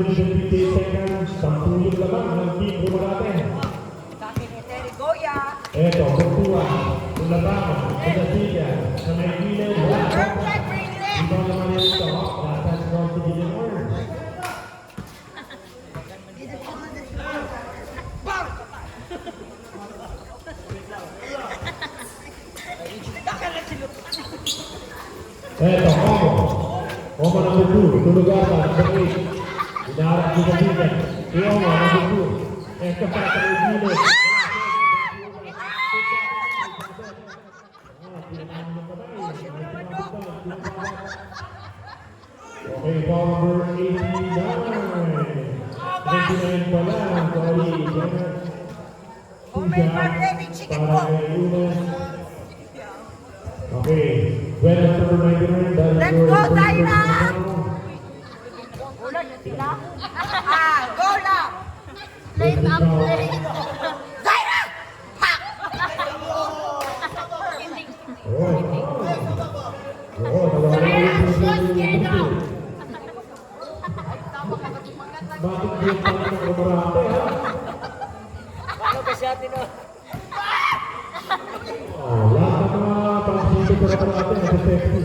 15 seconds, 10 yung laban ng team Rumalate. Sabi ni Terry Goya. Eto, Buktua, Ulabama, Medasiga, sa may gilid, Perfect release. ito naman yung ito, natas ko si Gilmore. Eto, Omo number 2, Tulugata, number 8. Inaharap ni Medasiga, si Omo number 2. Eto pa sa may gilid. Okay, ball number 89. 29 pa lang. Sorry, Homemade birthday chicken po. Okay, well, number 99. Let's go, Zaira! Ulan na sila. Go lang! Late up late. Zaira! Ha! Bakit yung pala ng Rumalate, ha? Ano kasi atin o? Lahat ng mga pang-sito para natin, nasa safety.